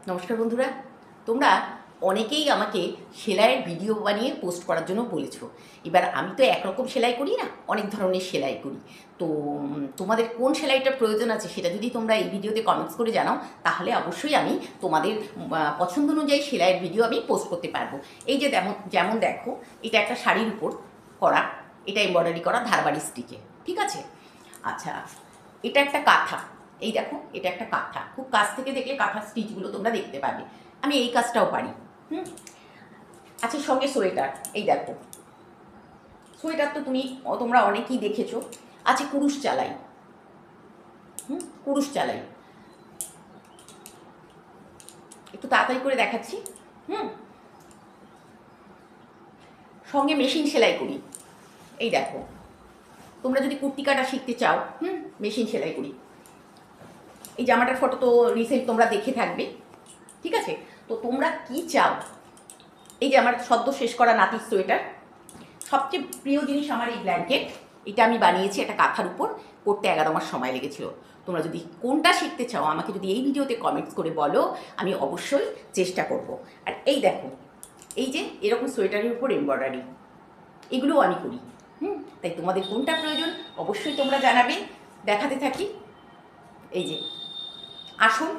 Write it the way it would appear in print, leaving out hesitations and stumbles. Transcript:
নমস্কার বন্ধুরা, তোমরা অনেকেই আমাকে সেলাইয়ের ভিডিও বানিয়ে পোস্ট করার জন্য বলেছো। এবার আমি তো একরকম সেলাই করি না, অনেক ধরনের সেলাই করি। তো তোমাদের কোন সেলাইটার প্রয়োজন আছে সেটা যদি তোমরা এই ভিডিওতে কমেন্টস করে জানাও, তাহলে অবশ্যই আমি তোমাদের পছন্দ অনুযায়ী সেলাইয়ের ভিডিও আমি পোস্ট করতে পারবো। এই যে যেমন দেখো, এটা একটা শাড়ির উপর করা, এটা এমব্রয়ডারি করা ধারবাড়ি স্টিচে, ঠিক আছে? আচ্ছা, এটা একটা কাঁথা। এই দেখো, এটা একটা কাঁথা, খুব কাছ থেকে দেখলে কাঁথার স্টিচগুলো তোমরা দেখতে পাবে। আমি এই কাজটাও পারি। আচ্ছা, সঙ্গে সোয়েটার। এই দেখো, সোয়েটার তো তোমরা অনেকেই দেখেছো। আছে কুরুশ চালাই, কুরুশ চালাই। একটু তাড়াতাড়ি করে দেখাচ্ছি। হুম সঙ্গে মেশিন সেলাই করি। এই দেখো, তোমরা যদি কুর্তি কাটা শিখতে চাও, মেশিন সেলাই করি। এই জামাটার ফটো তো রিসেন্ট তোমরা দেখে থাকবে, ঠিক আছে? তো তোমরা কি চাও? এই যে আমার সদ্য শেষ করা নাতির সোয়েটার, সবচেয়ে প্রিয় জিনিস আমার এই ব্ল্যাঙ্কেট। এটা আমি বানিয়েছি একটা কাঁথার উপর, করতে 11 মাস সময় লেগেছিল। তোমরা যদি কোনটা শিখতে চাও আমাকে যদি এই ভিডিওতে কমেন্টস করে বলো, আমি অবশ্যই চেষ্টা করব। আর এই দেখো, এই যে এরকম সোয়েটারের উপর এমব্রয়ডারি, এগুলোও আমি করি। তাই তোমাদের কোনটা প্রয়োজন অবশ্যই তোমরা জানাবে। দেখাতে থাকি। এই যে আসুন,